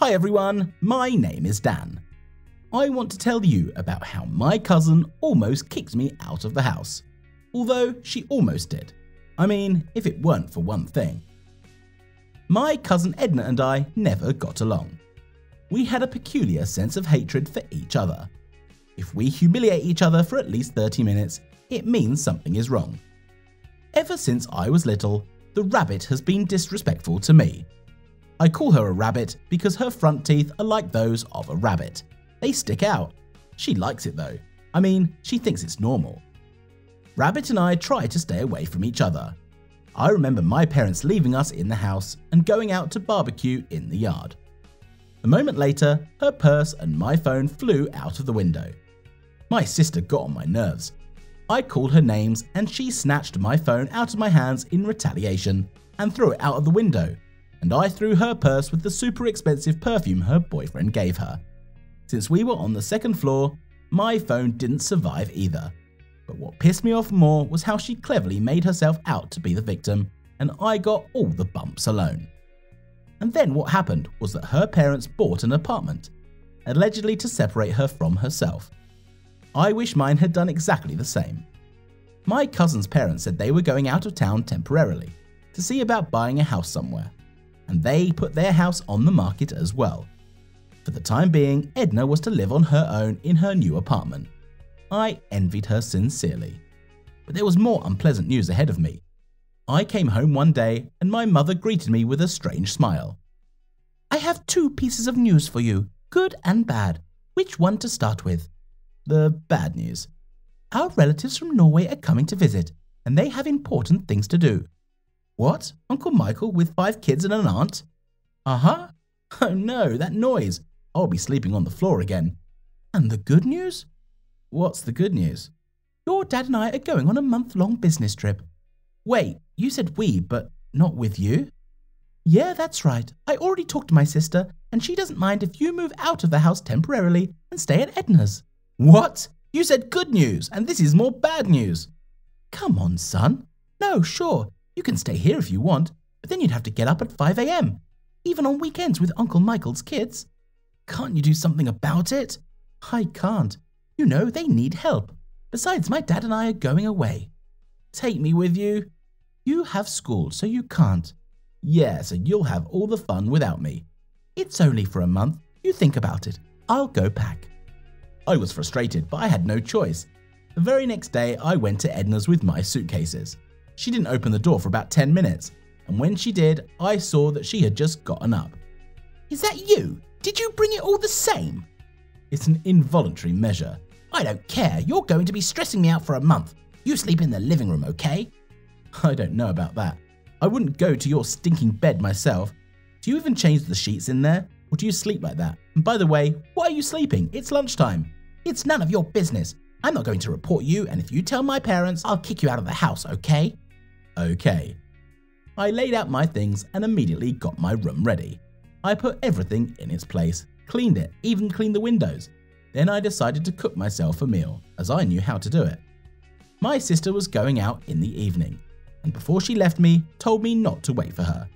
Hi everyone, my name is Dan. I want to tell you about how my cousin almost kicked me out of the house. Although she almost did. I mean, if it weren't for one thing. My cousin Edna and I never got along. We had a peculiar sense of hatred for each other. If we humiliate each other for at least 30 minutes, it means something is wrong. Ever since I was little, the rabbit has been disrespectful to me. I call her a rabbit because her front teeth are like those of a rabbit. They stick out. She likes it though. I mean, she thinks it's normal. Rabbit and I try to stay away from each other. I remember my parents leaving us in the house and going out to barbecue in the yard. A moment later, her purse and my phone flew out of the window. My sister got on my nerves. I called her names and she snatched my phone out of my hands in retaliation and threw it out of the window, and I threw her purse with the super expensive perfume her boyfriend gave her. Since we were on the second floor, my phone didn't survive either. But what pissed me off more was how she cleverly made herself out to be the victim, and I got all the bumps alone. And then what happened was that her parents bought an apartment, allegedly to separate her from herself. I wish mine had done exactly the same. My cousin's parents said they were going out of town temporarily to see about buying a house somewhere, and they put their house on the market as well. For the time being, Edna was to live on her own in her new apartment. I envied her sincerely. But there was more unpleasant news ahead of me. I came home one day and my mother greeted me with a strange smile. I have 2 pieces of news for you, good and bad. Which one to start with? The bad news. Our relatives from Norway are coming to visit, and they have important things to do. What? Uncle Michael with 5 kids and an aunt? Uh-huh. Oh no, that noise. I'll be sleeping on the floor again. And the good news? What's the good news? Your dad and I are going on a month-long business trip. Wait, you said we, but not with you? Yeah, that's right. I already talked to my sister, and she doesn't mind if you move out of the house temporarily and stay at Edna's. What? You said good news, and this is more bad news. Come on, son. No, sure, you can stay here if you want, but then you'd have to get up at 5 a.m., even on weekends with Uncle Michael's kids. Can't you do something about it? I can't. You know, they need help. Besides, my dad and I are going away. Take me with you. You have school, so you can't. Yeah, so you'll have all the fun without me. It's only for a month. You think about it. I'll go pack. I was frustrated, but I had no choice. The very next day, I went to Edna's with my suitcases. She didn't open the door for about 10 minutes, and when she did, I saw that she had just gotten up. Is that you? Did you bring it all the same? It's an involuntary measure. I don't care. You're going to be stressing me out for a month. You sleep in the living room, okay? I don't know about that. I wouldn't go to your stinking bed myself. Do you even change the sheets in there? Or do you sleep like that? And by the way, why are you sleeping? It's lunchtime. It's none of your business. I'm not going to report you, and if you tell my parents, I'll kick you out of the house, okay? Okay. I laid out my things and immediately got my room ready. I put everything in its place, cleaned it, even cleaned the windows. Then I decided to cook myself a meal, as I knew how to do it. My sister was going out in the evening, and before she left me, told me not to wait for her.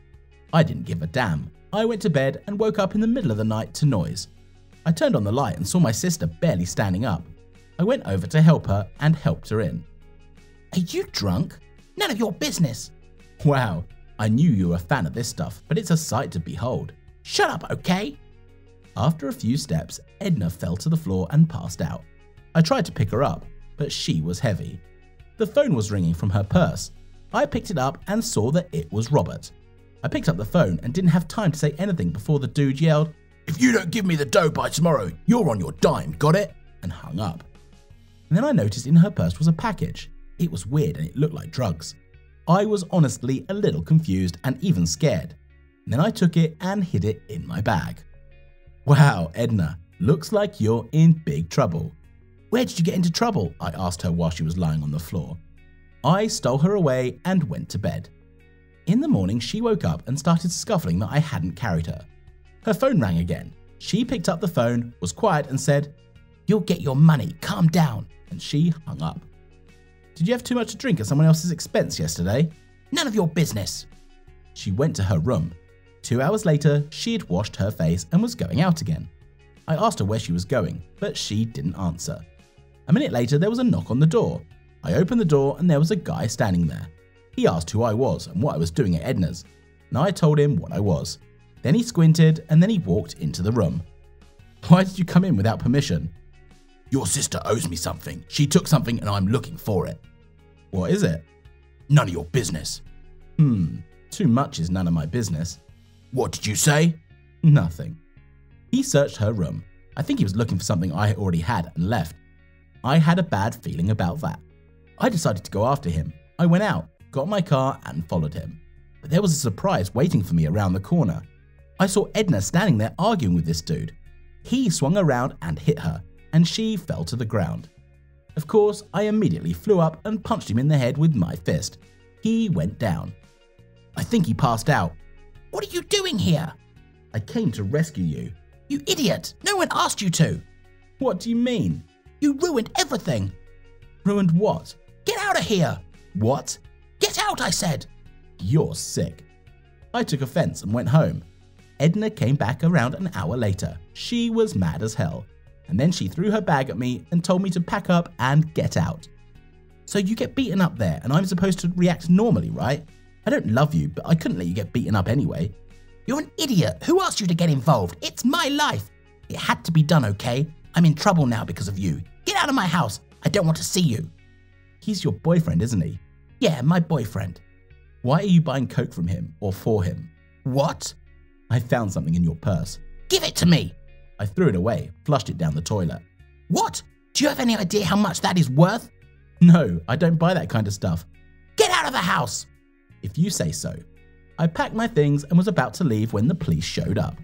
I didn't give a damn. I went to bed and woke up in the middle of the night to noise. I turned on the light and saw my sister barely standing up. I went over to help her and helped her in. Are you drunk? None of your business. Wow, I knew you were a fan of this stuff, but it's a sight to behold. Shut up, okay? After a few steps, Edna fell to the floor and passed out. I tried to pick her up, but she was heavy. The phone was ringing from her purse. I picked it up and saw that it was Robert. I picked up the phone and didn't have time to say anything before the dude yelled, "If you don't give me the dough by tomorrow, you're on your dime, got it?" and hung up. And then I noticed in her purse was a package. It was weird and it looked like drugs. I was honestly a little confused and even scared. And then I took it and hid it in my bag. Wow, Edna, looks like you're in big trouble. Where did you get into trouble? I asked her while she was lying on the floor. I stole her away and went to bed. In the morning, she woke up and started scuffling that I hadn't carried her. Her phone rang again. She picked up the phone, was quiet and said, "You'll get your money, calm down," and she hung up. Did you have too much to drink at someone else's expense yesterday? None of your business. She went to her room. 2 hours later, she had washed her face and was going out again. I asked her where she was going, but she didn't answer. A minute later, there was a knock on the door. I opened the door and there was a guy standing there. He asked who I was and what I was doing at Edna's, and I told him what I was. Then he squinted and then he walked into the room. Why did you come in without permission? Your sister owes me something. She took something and I'm looking for it. What is it? None of your business. Too much is none of my business. What did you say? Nothing. He searched her room. I think he was looking for something I already had and left. I had a bad feeling about that. I decided to go after him. I went out, got my car and followed him. But there was a surprise waiting for me around the corner. I saw Edna standing there arguing with this dude. He swung around and hit her, and she fell to the ground. Of course, I immediately flew up and punched him in the head with my fist. He went down. I think he passed out. What are you doing here? I came to rescue you. You idiot! No one asked you to! What do you mean? You ruined everything! Ruined what? Get out of here! What? Get out, I said! You're sick. I took offense and went home. Edna came back around an hour later. She was mad as hell. And then she threw her bag at me and told me to pack up and get out. So you get beaten up there and I'm supposed to react normally, right? I don't love you, but I couldn't let you get beaten up anyway. You're an idiot. Who asked you to get involved? It's my life. It had to be done, okay? I'm in trouble now because of you. Get out of my house. I don't want to see you. He's your boyfriend, isn't he? Yeah, my boyfriend. Why are you buying coke from him or for him? What? I found something in your purse. Give it to me. I threw it away, flushed it down the toilet. What? Do you have any idea how much that is worth? No, I don't buy that kind of stuff. Get out of the house. If you say so. I packed my things and was about to leave when the police showed up.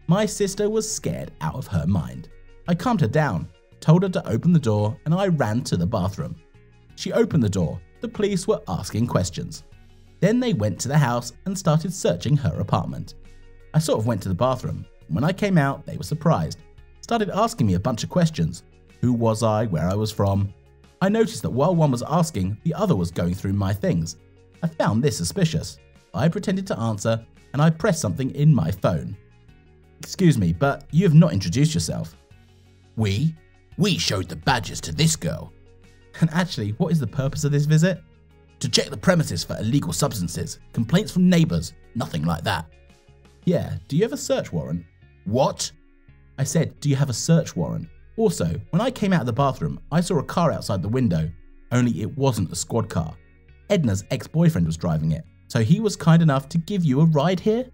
My sister was scared out of her mind. I calmed her down, told her to open the door, and I ran to the bathroom. She opened the door. The police were asking questions. Then they went to the house and started searching her apartment. I sort of went to the bathroom. When I came out, they were surprised. Started asking me a bunch of questions. Who was I? Where I was from? I noticed that while one was asking, the other was going through my things. I found this suspicious. I pretended to answer and I pressed something in my phone. Excuse me, but you have not introduced yourself. We showed the badges to this girl. And actually, what is the purpose of this visit? To check the premises for illegal substances, complaints from neighbors, nothing like that. Yeah, do you have a search warrant? What? I said, do you have a search warrant? Also, when I came out of the bathroom, I saw a car outside the window, only it wasn't a squad car. Edna's ex-boyfriend was driving it, so he was kind enough to give you a ride here?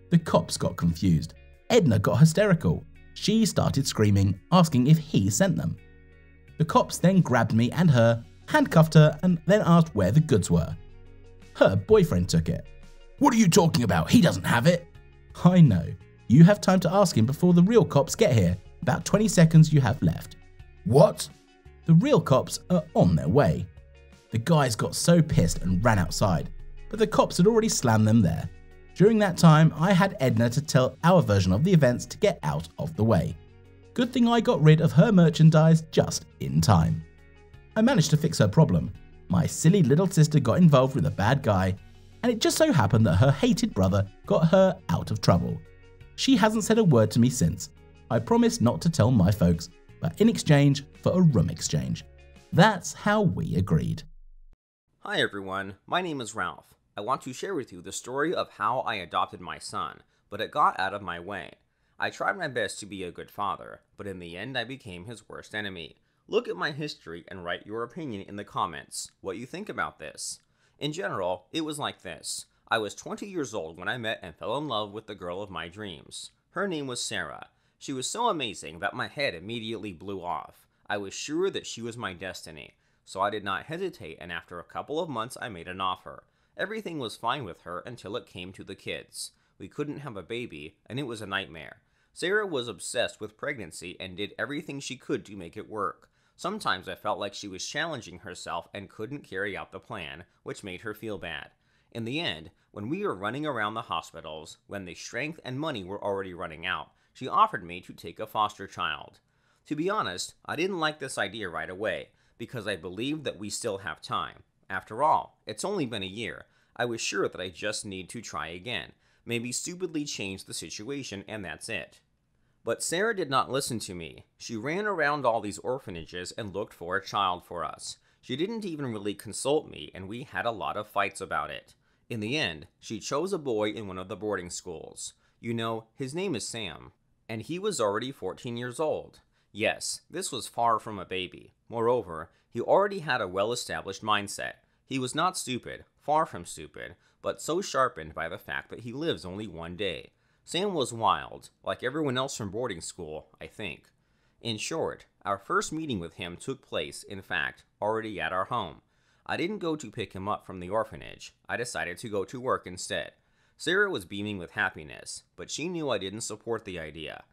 The cops got confused. Edna got hysterical. She started screaming, asking if he sent them. The cops then grabbed me and her, handcuffed her, and then asked where the goods were. Her boyfriend took it. What are you talking about? He doesn't have it. I know. You have time to ask him before the real cops get here. About 20 seconds you have left. What? The real cops are on their way. The guys got so pissed and ran outside, but the cops had already slammed them there. During that time, I had Edna to tell our version of the events to get out of the way. Good thing I got rid of her merchandise just in time. I managed to fix her problem. My silly little sister got involved with a bad guy, and it just so happened that her hated brother got her out of trouble. She hasn't said a word to me since. I promised not to tell my folks, but in exchange for a room exchange. That's how we agreed. Hi everyone, my name is Ralph. I want to share with you the story of how I adopted my son, but it got out of my way. I tried my best to be a good father, but in the end I became his worst enemy. Look at my history and write your opinion in the comments, what you think about this. In general, it was like this. I was 20 years old when I met and fell in love with the girl of my dreams. Her name was Sarah. She was so amazing that my head immediately blew off. I was sure that she was my destiny, so I did not hesitate, and after a couple of months I made an offer. Everything was fine with her until it came to the kids. We couldn't have a baby, and it was a nightmare. Sarah was obsessed with pregnancy and did everything she could to make it work. Sometimes I felt like she was challenging herself and couldn't carry out the plan, which made her feel bad. In the end, when we were running around the hospitals, when the strength and money were already running out, she offered me to take a foster child. To be honest, I didn't like this idea right away, because I believed that we still have time. After all, it's only been a year. I was sure that I just need to try again. maybe stupidly change the situation and that's it. But Sarah did not listen to me. She ran around all these orphanages and looked for a child for us. She didn't even really consult me, and we had a lot of fights about it. In the end, she chose a boy in one of the boarding schools. You know, his name is Sam, and he was already 14 years old. Yes, this was far from a baby. Moreover, he already had a well-established mindset. He was not stupid, far from stupid, but so sharpened by the fact that he lives only one day. Sam was wild, like everyone else from boarding school, I think. In short, our first meeting with him took place, in fact, already at our home. I didn't go to pick him up from the orphanage. I decided to go to work instead. Sarah was beaming with happiness, but she knew I didn't support the idea.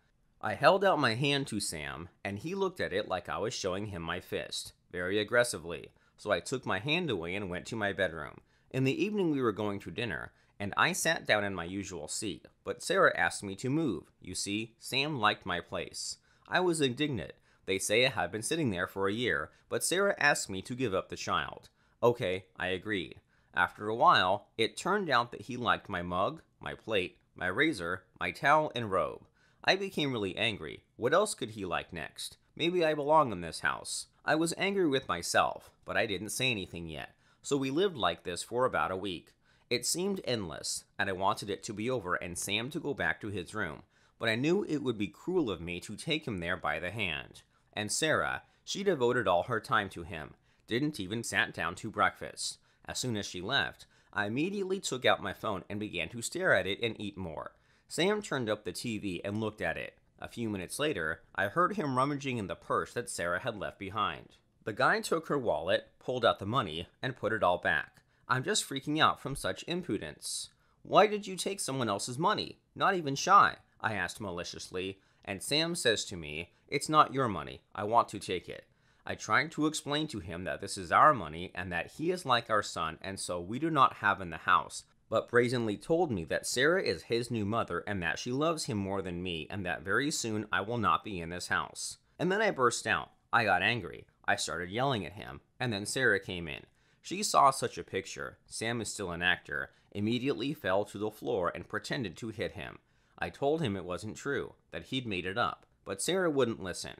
I held out my hand to Sam, and he looked at it like I was showing him my fist, very aggressively, so I took my hand away and went to my bedroom. In the evening we were going to dinner, and I sat down in my usual seat, but Sarah asked me to move. You see, Sam liked my place. I was indignant. They say I had been sitting there for a year, but Sarah asked me to give up the child. Okay, I agreed. After a while, it turned out that he liked my mug, my plate, my razor, my towel, and robe. I became really angry. What else could he like next? Maybe I belong in this house. I was angry with myself, but I didn't say anything yet, so we lived like this for about a week. It seemed endless, and I wanted it to be over and Sam to go back to his room, but I knew it would be cruel of me to take him there by the hand. And Sarah, she devoted all her time to him, didn't even sat down to breakfast. As soon as she left, I immediately took out my phone and began to stare at it and eat more. Sam turned up the TV and looked at it. A few minutes later, I heard him rummaging in the purse that Sarah had left behind. The guy took her wallet, pulled out the money, and put it all back. I'm just freaking out from such impudence. Why did you take someone else's money? Not even shy, I asked maliciously, and Sam says to me, it's not your money, I want to take it. I tried to explain to him that this is our money and that he is like our son and so we do not have in the house, but brazenly told me that Sarah is his new mother and that she loves him more than me and that very soon I will not be in this house. And then I burst out. I got angry. I started yelling at him, and then Sarah came in. She saw such a picture, Sam is still an actor, immediately fell to the floor and pretended to hit him. I told him it wasn't true, that he'd made it up, but Sarah wouldn't listen.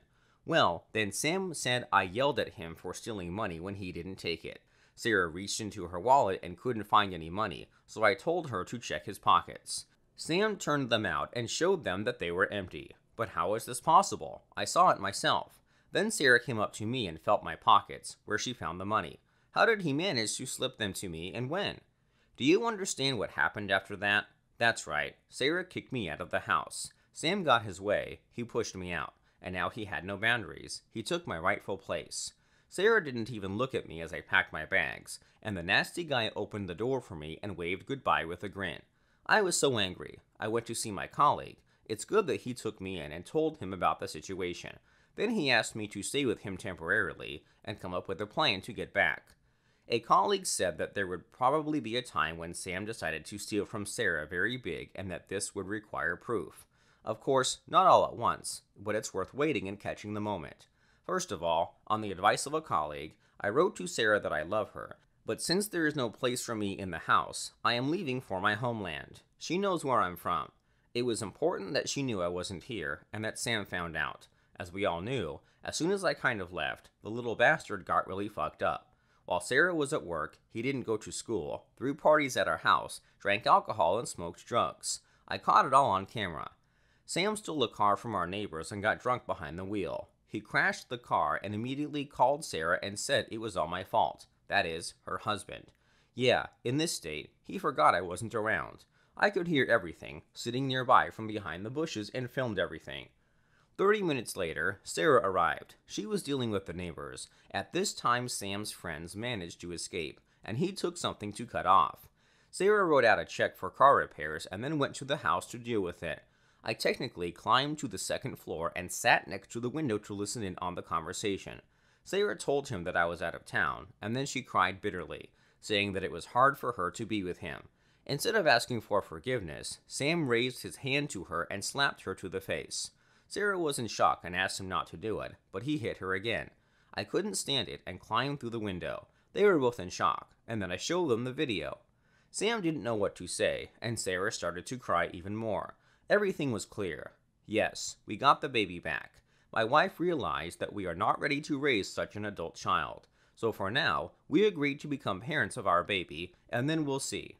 Well, then Sam said I yelled at him for stealing money when he didn't take it. Sarah reached into her wallet and couldn't find any money, so I told her to check his pockets. Sam turned them out and showed them that they were empty. But how is this possible? I saw it myself. Then Sarah came up to me and felt my pockets, where she found the money. How did he manage to slip them to me and when? Do you understand what happened after that? That's right, Sarah kicked me out of the house. Sam got his way, he pushed me out, and now he had no boundaries. He took my rightful place. Sarah didn't even look at me as I packed my bags, and the nasty guy opened the door for me and waved goodbye with a grin. I was so angry. I went to see my colleague. It's good that he took me in and told him about the situation. Then he asked me to stay with him temporarily and come up with a plan to get back. A colleague said that there would probably be a time when Sam decided to steal from Sarah very big and that this would require proof. Of course, not all at once, but it's worth waiting and catching the moment. First of all, on the advice of a colleague, I wrote to Sarah that I love her, but since there is no place for me in the house, I am leaving for my homeland. She knows where I'm from. It was important that she knew I wasn't here, and that Sam found out. As we all knew, as soon as I kind of left, the little bastard got really fucked up. While Sarah was at work, he didn't go to school, threw parties at our house, drank alcohol, and smoked drugs. I caught it all on camera. Sam stole a car from our neighbors and got drunk behind the wheel. He crashed the car and immediately called Sarah and said it was all my fault. That is, her husband. Yeah, in this state, he forgot I wasn't around. I could hear everything, sitting nearby from behind the bushes, and filmed everything. 30 minutes later, Sarah arrived. She was dealing with the neighbors. At this time, Sam's friends managed to escape, and he took something to cut off. Sarah wrote out a check for car repairs and then went to the house to deal with it. I technically climbed to the second floor and sat next to the window to listen in on the conversation. Sarah told him that I was out of town, and then she cried bitterly, saying that it was hard for her to be with him. Instead of asking for forgiveness, Sam raised his hand to her and slapped her to the face. Sarah was in shock and asked him not to do it, but he hit her again. I couldn't stand it and climbed through the window. They were both in shock, and then I showed them the video. Sam didn't know what to say, and Sarah started to cry even more. Everything was clear. Yes, we got the baby back. My wife realized that we are not ready to raise such an adult child. So for now, we agreed to become parents of our baby, and then we'll see.